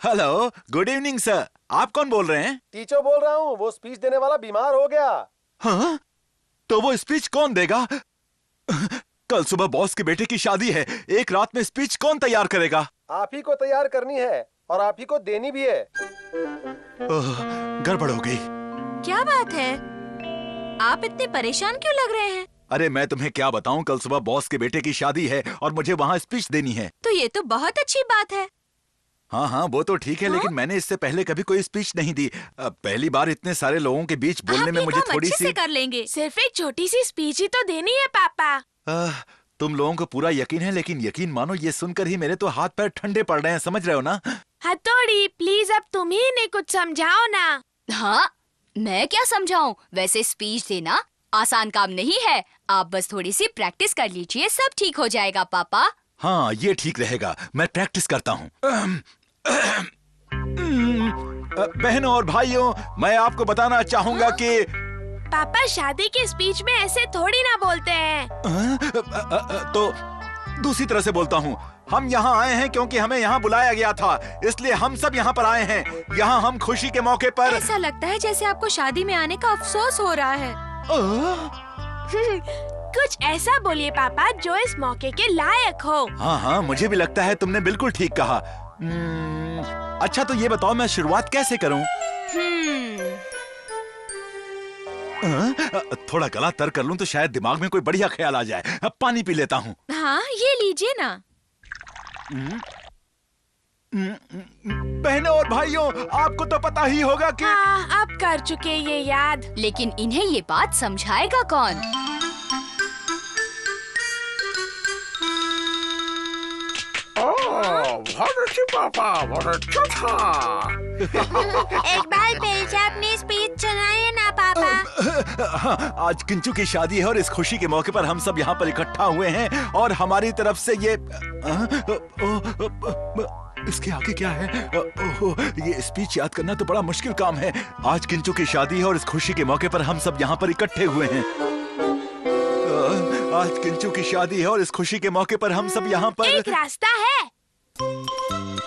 Hello, good evening sir. आप कौन बोल रहे हैं? टीचर बोल रहा हूँ, वो स्पीच देने वाला बीमार हो गया। हाँ? तो वो स्पीच कौन देगा? कल सुबह बॉस के बेटे की शादी है, एक रात में स्पीच कौन तैयार करेगा? आप ही को तैयार करनी है और आप ही को देनी भी है। गड़बड़ हो गई। क्या बात है, आप इतने परेशान क्यों लग रहे हैं? अरे मैं तुम्हें क्या बताऊं, कल सुबह बॉस के बेटे की शादी है और मुझे वहाँ स्पीच देनी है। तो ये तो बहुत अच्छी बात है। हाँ हाँ, वो तो ठीक है। हाँ? लेकिन मैंने इससे पहले कभी कोई स्पीच नहीं दी। पहली बार इतने सारे लोगों के बीच बोलने में मुझे थोड़ी सी कर लेंगे। सिर्फ एक छोटी सी स्पीच ही तो देनी है पापा। तुम लोगों को पूरा यकीन है, लेकिन यकीन मानो ये सुनकर ही मेरे तो हाथ पैर ठंडे पड़ रहे हैं, समझ रहे हो ना? हथौड़ी प्लीज अब तुम ही इन्हें कुछ समझाओ ना। हाँ, मैं क्या समझाऊं? वैसे स्पीच देना आसान काम नहीं है, आप बस थोड़ी सी प्रैक्टिस कर लीजिए, सब ठीक हो जाएगा पापा। हाँ, ये ठीक रहेगा, मैं प्रैक्टिस करता हूँ। बहनों और भाइयों, मैं आपको बताना चाहूँगा कि पापा शादी की स्पीच में ऐसे थोड़ी ना बोलते हैं। तो दूसरी तरह से बोलता हूँ। हम यहाँ आए हैं क्योंकि हमें यहाँ बुलाया गया था, इसलिए हम सब यहाँ पर आए हैं। यहाँ हम खुशी के मौके पर। ऐसा लगता है जैसे आपको शादी में आने का अफसोस हो रहा है। कुछ ऐसा बोलिए पापा जो इस मौके के लायक हो। हाँ हाँ, मुझे भी लगता है, तुमने बिल्कुल ठीक कहा। अच्छा तो ये बताओ, मैं शुरुआत कैसे करूँ? थोड़ा गला तर कर लूं तो शायद दिमाग में कोई बढ़िया ख्याल आ जाए। अब पानी पी लेता हूँ। हाँ, ये लीजिए ना। बहनों और भाइयों, आपको तो पता ही होगा कि अब कर चुके ये याद। लेकिन इन्हें ये बात समझाएगा कौन? बहुत अच्छी पापा, बहुत अच्छा था। एक बार फिर से अपनी स्पीच सुनाइए ना पापा। हाँ, आज किंचू की शादी है और इस खुशी के मौके पर हम सब यहाँ पर इकट्ठा हुए हैं और हमारी तरफ से ये इसके आगे क्या है? ये स्पीच याद करना तो बड़ा मुश्किल काम है। आज किंचू की शादी है और इस खुशी के मौके पर हम सब यहाँ पर इकट्ठे हुए हैं। आज किंचू की शादी है और इस खुशी के मौके पर हम सब यहाँ पर। एक रास्ता है।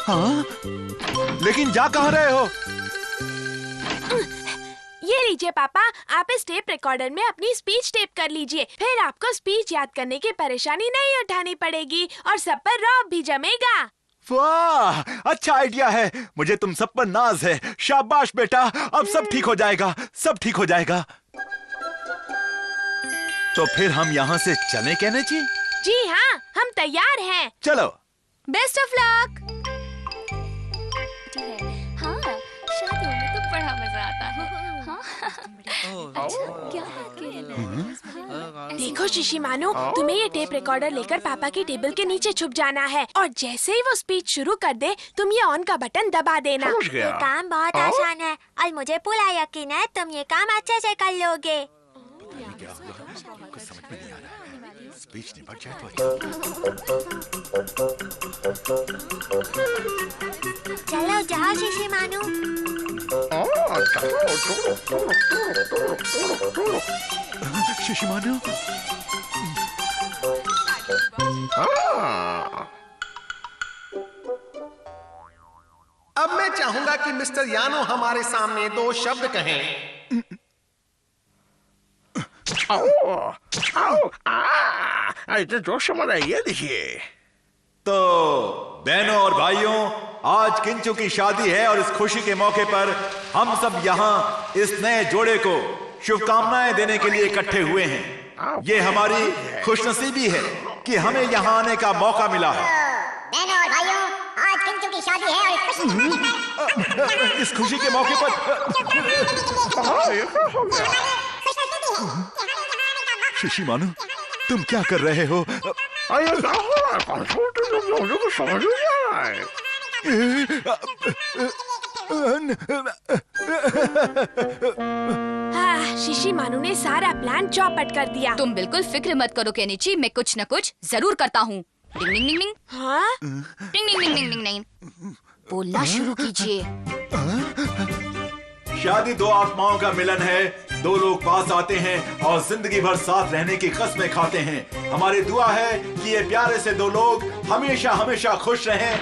हाँ? लेकिन जा कहाँ रहे हो? ये लीजिए पापा, आप इस टेप रिकॉर्डर में अपनी स्पीच टेप कर लीजिए, फिर आपको स्पीच याद करने की परेशानी नहीं उठानी पड़ेगी और सब पर रौब भी जमेगा। वाह, अच्छा आइडिया है। मुझे तुम सब पर नाज है। शाबाश बेटा, अब सब ठीक हो जाएगा, सब ठीक हो जाएगा। तो फिर हम यहाँ से चलें कहने जी? जी हाँ, हम तैयार हैं। चलो। Best of luck. हाँ, शादियों में तो बड़ा मजा आता है। हाँ? अच्छा, क्या बात कह रहे हैं? देखो शिशी मानो, तुम्हें ये टेप रिकॉर्डर लेकर पापा की टेबल के नीचे छुप जाना है और जैसे ही वो स्पीच शुरू कर दे, तुम ये ऑन का बटन दबा देना। ये काम बहुत आसान है और मुझे पूरा यकीन है तुम ये काम अच्छे से कर लोगे। कुछ समझ में नहीं आ रहा है। स्पीच निपट जाए तो चलो जाओ शिशी मानो। शिशी मानो। अब मैं चाहूंगा कि मिस्टर यानो हमारे सामने 2 शब्द कहें। इतने जोश से मत आइए, देखिए। तो बहनों और भाइयों, आज किंचू की शादी है और इस खुशी के मौके पर हम सब यहाँ इस नए जोड़े को शुभकामनाएं देने के लिए इकट्ठे हुए हैं। ये हमारी खुशनसीबी है कि हमें यहाँ आने का मौका मिला है। बहनों और भाइयों, आज किंचू की शादी है और इस खुशी के मौके पर शिशी मानो, तुम क्या कर रहे हो? समझ नहीं आ रहा है। शिशी मानू ने सारा प्लान चौपट कर दिया। तुम बिल्कुल फिक्र मत करो केनिची, मैं कुछ न कुछ जरूर करता हूँ। डिंग डिंग डिंग डिंग। हाँ? डिंग डिंग डिंग डिंग डिंग डिंग। बोलना शुरू कीजिए। शादी 2 आत्माओं का मिलन है। 2 लोग पास आते हैं और जिंदगी भर साथ रहने की कस्में खाते हैं। हमारी दुआ है कि ये प्यारे से 2 लोग हमेशा हमेशा खुश रहें।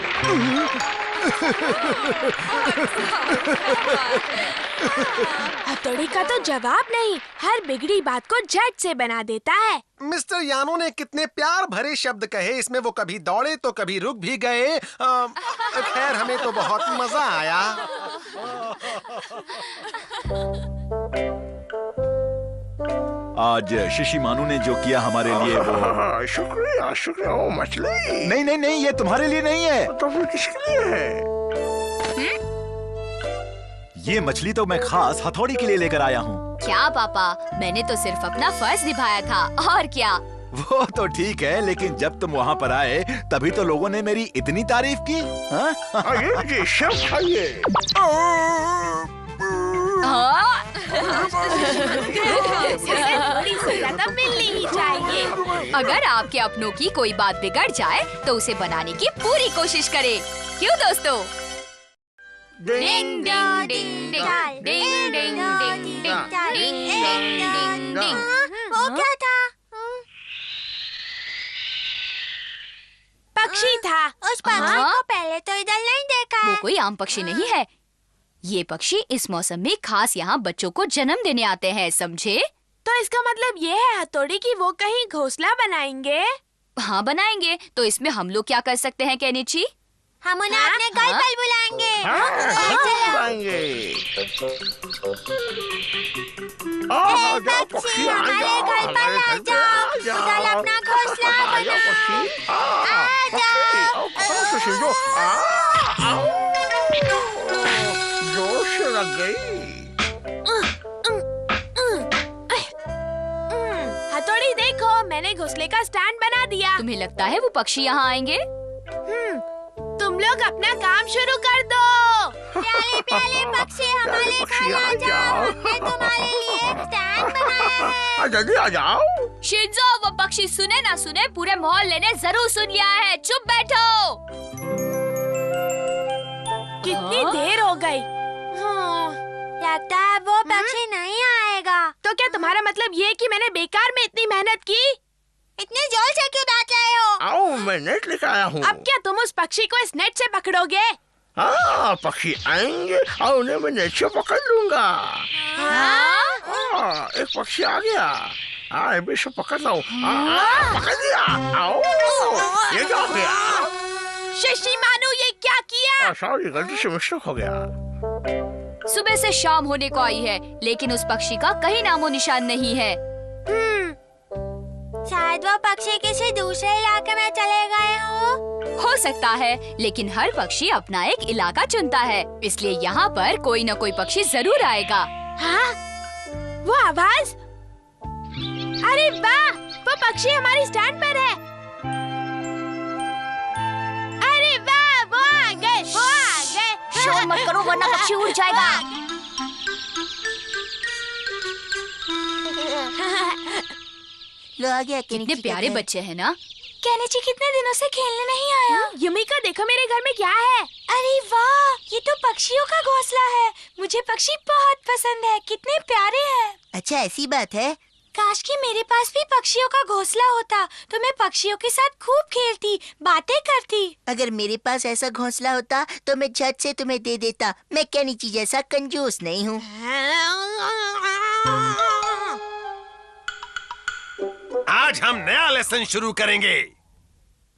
हथौड़ी का तो जवाब नहीं, हर बिगड़ी बात को झट से बना देता है। मिस्टर यानो ने कितने प्यार भरे शब्द कहे, इसमें वो कभी दौड़े तो कभी रुक भी गए। खैर हमें तो बहुत मजा आया। आज शिशिमानु ने जो किया हमारे लिए वो। शुक्रिया शुक्रिया। ओ मछली। नहीं नहीं नहीं, ये तुम्हारे लिए नहीं है। तो फिर किसके लिए है? ये मछली तो मैं खास हथौड़ी के लिए लेकर आया हूँ। क्या पापा, मैंने तो सिर्फ अपना फर्ज निभाया था, और क्या। वो तो ठीक है, लेकिन जब तुम वहाँ पर आए तभी तो लोगों ने मेरी इतनी तारीफ की। हाँ? आइए जी, सब खाइए। हाँ? थोड़ी सजा तो मिलनी ही चाहिए। अगर आपके अपनों की कोई बात बिगड़ जाए तो उसे बनाने की पूरी कोशिश करें, क्यों दोस्तों? डिंग डोंग डिंग डिंग डिंग डिंग डिंग डिंग डिंग। वो क्या था? पक्षी था। उस पक्षी को पहले तो इधर नहीं देखा वो है। कोई आम पक्षी नहीं है। ये पक्षी इस मौसम में खास यहाँ बच्चों को जन्म देने आते हैं, समझे? तो इसका मतलब ये है हथौड़ी कि वो कहीं घोंसला बनाएंगे। हाँ बनाएंगे। तो इसमें हम लोग क्या कर सकते हैं केनिची? हम उन्हें अपने घर पर बुलाएंगे। आएंगे। आ जाओ पक्षी, आ हमारे जाओ, घर पर आ जाओ। उधर अपना घोंसला आ जाओ पक्षी। पक्षी, आओ। जोर से लग गई। हथौड़ी देखो, मैंने घोंसले का स्टैंड बना दिया। तुम्हें लगता है वो पक्षी यहाँ आएंगे? तुम लोग अपना काम शुरू कर दो। प्याले प्याले पक्षी हमारे घर आ जाओ। हमने तुम्हारे लिए एक स्टैंड बनाया है। जल्दी आ जाओ। शिंजो, वो पक्षी सुने ना सुने, पूरे मोहल्ले ने जरूर सुन लिया है। चुप बैठो। कितनी देर हो गई। लगता है वो पक्षी नहीं आएगा। तो क्या तुम्हारा मतलब ये कि मैंने बेकार में इतनी मेहनत की? इतने जोर से क्यों डांट रहे हो? आओ, मैं नेट लेकर आया हूँ। अब क्या तुम उस पक्षी को इस नेट से पकड़ोगे? हाँ, पक्षी आएंगे और उन्हें मैं नेट से पकड़ लूंगा। एक पक्षी आ गया। मैं इसे पकड़ लाऊं। पकड़ लिया। आओ, ये क्या हो गया? शिशिमानु, ये क्या किया? सॉरी, गलती से मिस्टेक हो गया। सुबह से शाम होने को आई है, लेकिन उस पक्षी का कहीं नामो निशान नहीं है। शायद वो पक्षी किसी दूसरे इलाके में चले गए हो सकता है, लेकिन हर पक्षी अपना एक इलाका चुनता है, इसलिए यहाँ पर कोई न कोई पक्षी जरूर आएगा। हाँ? वो आवाज? अरे वाह, वो पक्षी हमारी स्टैंड पर है। अरे वाह, वो आ गए, वो आ गए। शोर मत करो वरना पक्षी उड़ जाएगा। लो आ गया। कितने प्यारे बच्चे हैं ना। केनिची कितने दिनों से खेलने नहीं आया। युमिका, देखो मेरे घर में क्या है। अरे वाह, ये तो पक्षियों का घोंसला है। मुझे पक्षी बहुत पसंद है, कितने प्यारे हैं। अच्छा, ऐसी बात है। काश कि मेरे पास भी पक्षियों का घोंसला होता तो मैं पक्षियों के साथ खूब खेलती, बातें करती। अगर मेरे पास ऐसा घोंसला होता तो मैं झट से तुम्हें दे देता। मैं केनिची जैसा कंजूस नहीं हूँ। आज हम नया लेसन शुरू करेंगे।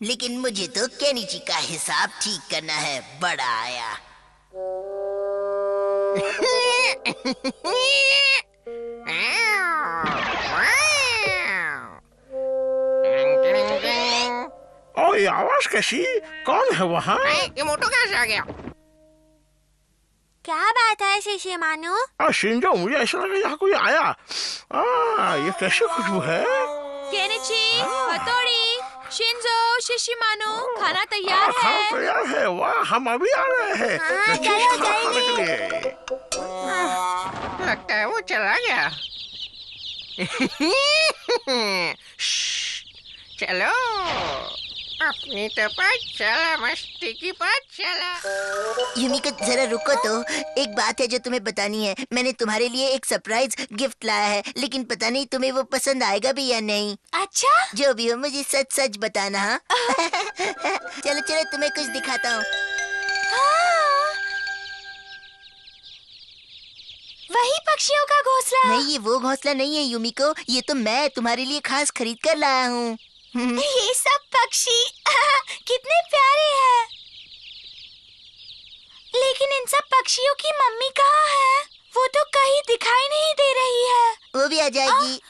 लेकिन मुझे तो केनिची का हिसाब ठीक करना है। बड़ा आया। ओ, ये आवाज कैसी? कौन है वहाँ? ये मोटो कैसे आ गया? क्या बात है शिशिमानु? शिंजो, मुझे ऐसा लगा यहाँ कोई आया। ये कैसी खुशबू है? केनिची, हथौड़ी, शिंजो, शिशिमानु, खाना तैयार खाना है। तैयार है। वाह, हम अभी आ रहे हैं। हाँ, चीज़ चलो, खाने के लिए। लगता है वो चला गया। चलो, अपनी तो पाठशाला, मस्ती की पाठशाला। युमिका, जरा रुको तो। एक बात है जो तुम्हें बतानी है। मैंने तुम्हारे लिए एक सरप्राइज गिफ्ट लाया है, लेकिन पता नहीं तुम्हें वो पसंद आएगा भी या नहीं। अच्छा? जो भी हो मुझे सच सच बताना। हाँ? चलो चलो, तुम्हें कुछ दिखाता हूँ। वही पक्षियों का घोंसला। नहीं, ये वो घोंसला नहीं है यूमिको, ये तो मैं तुम्हारे लिए खास खरीद कर लाया हूँ। ये सब पक्षी कितने प्यारे हैं। लेकिन इन सब पक्षियों की मम्मी कहाँ है? वो तो कहीं दिखाई नहीं दे रही है। वो भी आ जाएगी।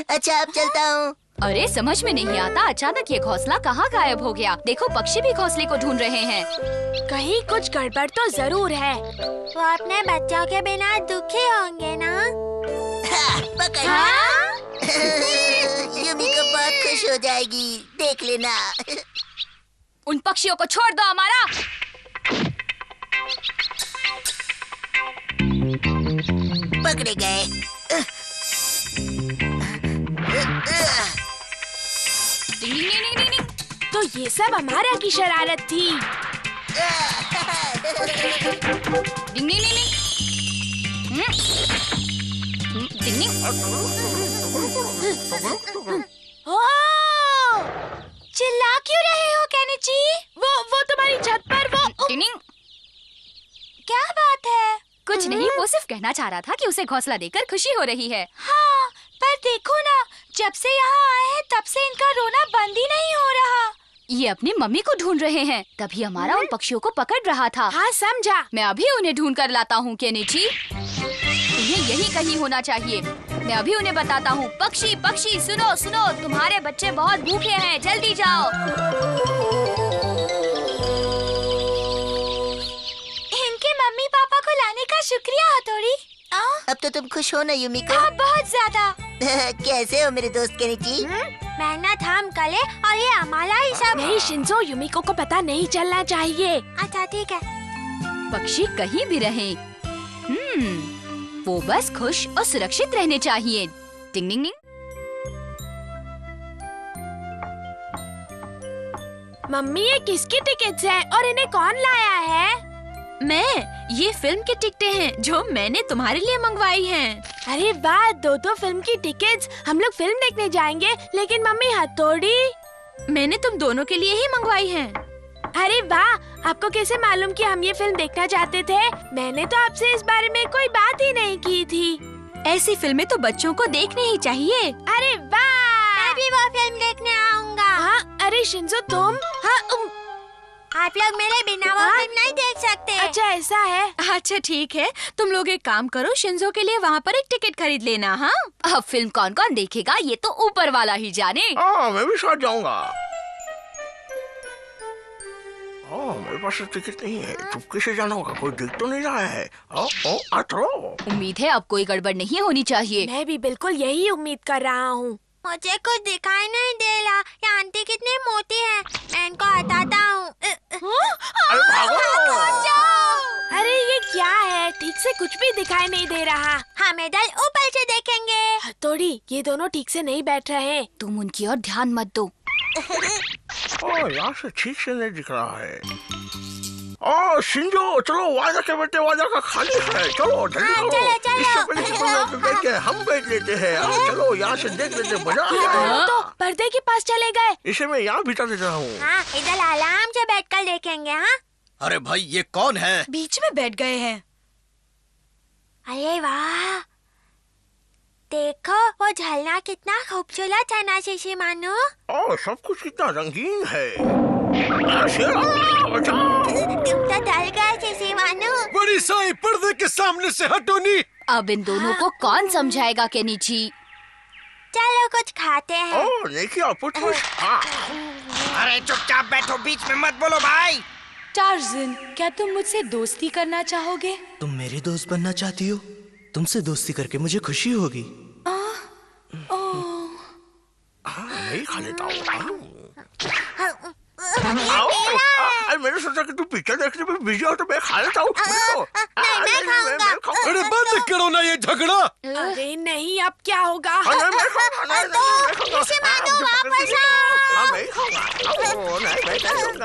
अच्छा, अब चलता हूँ। अरे समझ में नहीं आता, अचानक ये घोंसला कहाँ गायब हो गया। देखो पक्षी भी घोंसले को ढूंढ रहे हैं। कहीं कुछ गड़बड़ तो जरूर है। वो अपने बच्चों के बिना दुखी होंगे ना? पकड़। यूमिको बहुत खुश हो जाएगी, देख लेना। उन पक्षियों को छोड़ दो हमारा। पकड़े गए। तो ये सब हमारा की शरारत थी। डिंग डिंग डिंग डिंग डिंग। चिल्ला क्यों रहे हो केनिची? वो तुम्हारी छत पर वो डिंग डिंग। क्या बात है? कुछ नहीं, वो सिर्फ कहना चाह रहा था कि उसे घोंसला देकर खुशी हो रही है। हाँ, पर देखो ना, जब से यहाँ आए हैं तब से इनका रोना बंद ही नहीं हो रहा। ये अपनी मम्मी को ढूंढ रहे हैं, तभी हमारा उन पक्षियों को पकड़ रहा था। हाँ समझा। मैं अभी उन्हें ढूंढ कर लाता हूँ केनिची। उन्हें यही कहीं होना चाहिए। मैं अभी उन्हें बताता हूँ। पक्षी पक्षी सुनो सुनो, तुम्हारे बच्चे बहुत भूखे हैं, जल्दी जाओ। इनके मम्मी पापा को लाने का शुक्रिया हथौड़ी। अब तो तुम खुश हो ना यूमिको? हाँ, बहुत ज्यादा। कैसे हो मेरे दोस्त केनिची? मेहनत हम करे और ये हमारा ही सब। नहीं शिंजो, यूमिको को पता नहीं चलना चाहिए। अच्छा ठीक है। पक्षी कहीं भी रहें, वो बस खुश और सुरक्षित रहने चाहिए। टिंग टिंग टिंग। मम्मी ये किसकी टिकट्स हैं और इन्हें कौन लाया है? ये फिल्म की टिकटें हैं जो मैंने तुम्हारे लिए मंगवाई हैं। अरे वाह, दो फिल्म की टिकट्स। हम लोग फिल्म देखने जाएंगे, लेकिन मम्मी हथौड़ी। मैंने तुम दोनों के लिए ही मंगवाई हैं। अरे वाह, आपको कैसे मालूम कि हम ये फिल्म देखना चाहते थे? मैंने तो आपसे इस बारे में कोई बात ही नहीं की थी। ऐसी फिल्में तो बच्चों को देखनी ही चाहिए। अरे वाह, मैं भी वो फिल्म देखने आऊंगा। हाँ, अरे शिंजो तुम? हाँ, आप लोग मेरे बिना वो फिल्म नहीं देख सकते। अच्छा ऐसा है। अच्छा ठीक है, तुम लोग एक काम करो, शिंजो के लिए वहाँ पर एक टिकट खरीद लेना। हाँ, अब फिल्म कौन कौन देखेगा ये तो ऊपर वाला ही जाने। मैं भी साथ जाऊंगा। मेरे पास टिकट नहीं है, चुपके से जाना होगा, कोई देख तो नहीं रहा है। उम्मीद है अब कोई गड़बड़ नहीं होनी चाहिए। मैं भी बिल्कुल यही उम्मीद कर रहा हूँ। मुझे कुछ दिखाई नहीं दे रहा। ये आंटी कितनी मोटी है, मैं इनको हटाता हूँ। अरे ये क्या है? ठीक से कुछ भी दिखाई नहीं दे रहा। हम इधर ऊपर से देखेंगे। हथौड़ी, ये दोनों ठीक से नहीं बैठ रहे। तुम उनकी ओर ध्यान मत दो। यहाँ से ठीक से नहीं दिख रहा है। शिंजो, चलो वाजा के बेटे, वाजा का खाली है, चलो जल्दी करो। चलो। इससे पहले कि तुम बैठ के हम बैठ लेते हैं। चलो यहाँ से देख लेते, मजा आ जाएगा। तो पर्दे के पास चले गए। इसे मैं यहाँ बिठा देता हूँ। हाँ, इधर आराम से बैठकर देखेंगे। हाँ, अरे भाई, ये कौन है? बीच में बैठ गए हैं। अरे वाह, देखो वो झरना कितना खूबसूरत है ना शिशी मानो। सब कुछ कितना रंगीन है। तुम तो डर गए शिशी मानो। बड़ी साई, पर्दे के सामने से हटो नी। अब इन दोनों को कौन समझाएगा केनिची? चलो कुछ खाते हैं। देखिए कुछ। अरे चुपचाप बैठो, बीच में मत बोलो भाई। टार्ज़न, क्या तुम मुझसे दोस्ती करना चाहोगे? तुम मेरी दोस्त बनना चाहती हो? तुमसे दोस्ती करके मुझे खुशी होगी। नहीं खा लेता हूँ। मैंने सोचा कि तुम पिक्चर देखने में बिजी हो तो मैं खा लेता हूँ। मैं खाऊंगा। अरे बंद करो ना ये झगड़ा। अरे नहीं, अब क्या होगा?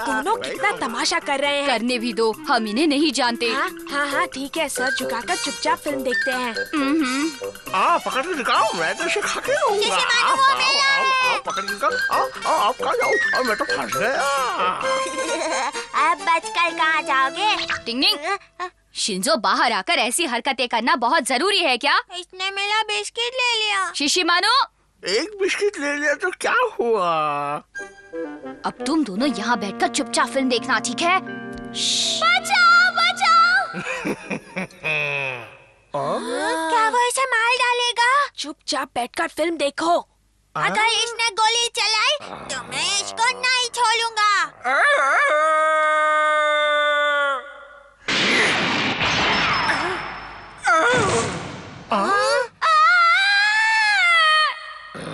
दोनों कितना तमाशा कर रहे हैं। करने भी दो, हम इन्हें नहीं जानते। हाँ ठीक है, सर झुकाकर चुपचाप फिल्म देखते हैं। पकड़ के दिखाओ, मैं तो इसे खा के रहूंगा। पकड़ के दिखाओ, आप खा जाओ। मैं तो फंस गया। अब बचकर कहाँ जाओगे? टिंग टिंग। शिंजो बाहर आकर ऐसी हरकतें करना बहुत जरूरी है क्या? इसने मेरा बिस्किट ले लिया। शिशिमानो, एक बिस्किट ले लिया तो क्या हुआ? अब तुम दोनों यहाँ बैठकर चुपचाप फिल्म देखना, ठीक है? बचाओ बचाओ। क्या वो इसे मार डालेगा? चुपचाप बैठकर फिल्म देखो। अगर इसने गोली चलाई तो मैं इसको नहीं छोड़ूंगा।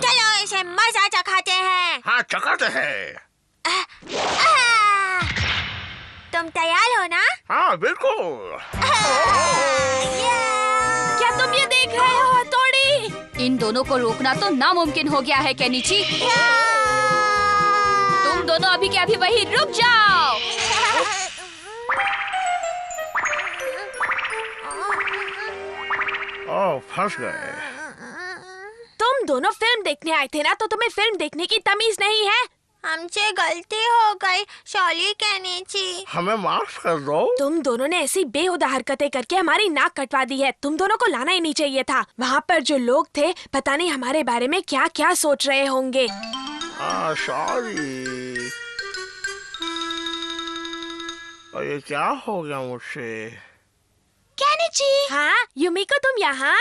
चलो इसे मजा चखाते हैं। हाँ, चखाते हैं। तुम तैयार हो ना? हाँ, बिल्कुल। क्या तुम ये देख रहे हो हथौड़ी? इन दोनों को रोकना तो नामुमकिन हो गया है केनिची। तुम दोनों अभी के अभी वहीं रुक जाओ। ओह, फंस गए। तुम दोनों फिल्म देखने आए थे ना, तो तुम्हें फिल्म देखने की तमीज नहीं है? हमसे गलती हो गई, सॉरी केनिची। हमें माफ कर दो। तुम दोनों ने ऐसी बेहुदा हरकतें करके हमारी नाक कटवा दी है। तुम दोनों को लाना ही नहीं चाहिए था। वहाँ पर जो लोग थे, पता नहीं हमारे बारे में क्या क्या सोच रहे होंगे। सॉरी। ये क्या हो गया मुझसे? केनिची। हाँ, युमिको तुम यहाँ?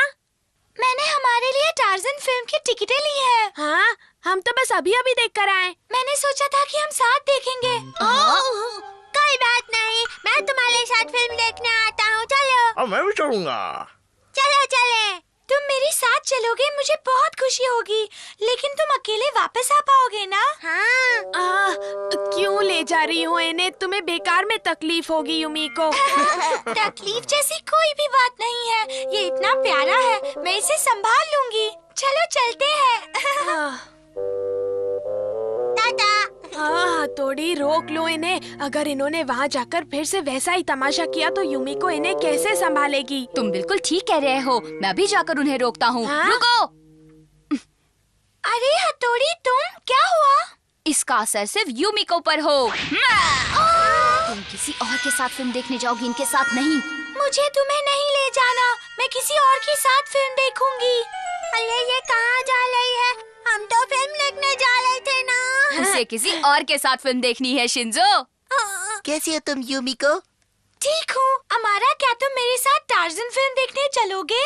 मैंने हमारे लिए टार्ज़न फिल्म की टिकटें ली है। हाँ, हम तो बस अभी अभी देख कर आए। मैंने सोचा था कि हम साथ देखेंगे। कोई बात नहीं, मैं तुम्हारे साथ फिल्म देखने आता हूँ। चलो। अब मैं भी चलूंगा। चलो चले। तुम मेरे साथ चलोगे, मुझे बहुत खुशी होगी। लेकिन तुम अकेले वापस आ पाओगे ना? हाँ। क्यों ले जा रही हो इन्हें? तुम्हें बेकार में तकलीफ होगी युमिको। तकलीफ जैसी कोई भी बात नहीं है। ये इतना प्यारा है, मैं इसे संभाल लूंगी। चलो चलते हैं। टाटा। हथौड़ी, रोक लो इन्हें। अगर इन्होंने वहाँ जाकर फिर से वैसा ही तमाशा किया तो युमिको इन्हें कैसे संभालेगी? तुम बिल्कुल ठीक कह रहे हो। मैं भी जाकर उन्हें रोकता हूँ। हाँ? रुको। अरे हथौड़ी, तुम क्या हुआ? इसका असर सिर्फ युमिको पर हो। तुम किसी और के साथ फिल्म देखने जाओगी, इनके साथ नहीं। मुझे तुम्हें नहीं ले जाना। मैं किसी और के साथ फिल्म देखूंगी। अरे ये कहाँ जा रही है? हम तो फिल्म देखने जा रहे थे ना। उसे किसी और के साथ फिल्म देखनी है शिंजो। कैसी हो तुम यूमिको? ठीक हूँ। अमारा, क्या तुम मेरे साथ टार्ज़न फिल्म देखने चलोगे?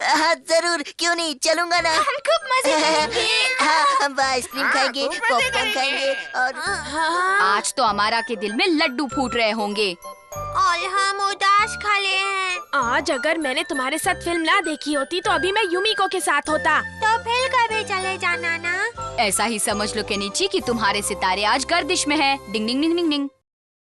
हाँ जरूर, क्यों नहीं, चलूंगा ना। हम खूब मजे करेंगे। हाँ, हम आइसक्रीम खाएंगे, पॉपकॉर्न खाएंगे और आज तो अमारा के दिल में लड्डू फूट रहे होंगे। और हम उदास खड़े हैं। आज अगर मैंने तुम्हारे साथ फिल्म ना देखी होती तो अभी मैं युमिको के साथ होता। तो फिर कभी चले जाना ना। ऐसा ही समझ लो केनिची कि तुम्हारे सितारे आज गर्दिश में हैं। डिंग डिंग डिंग डिंग डिंग।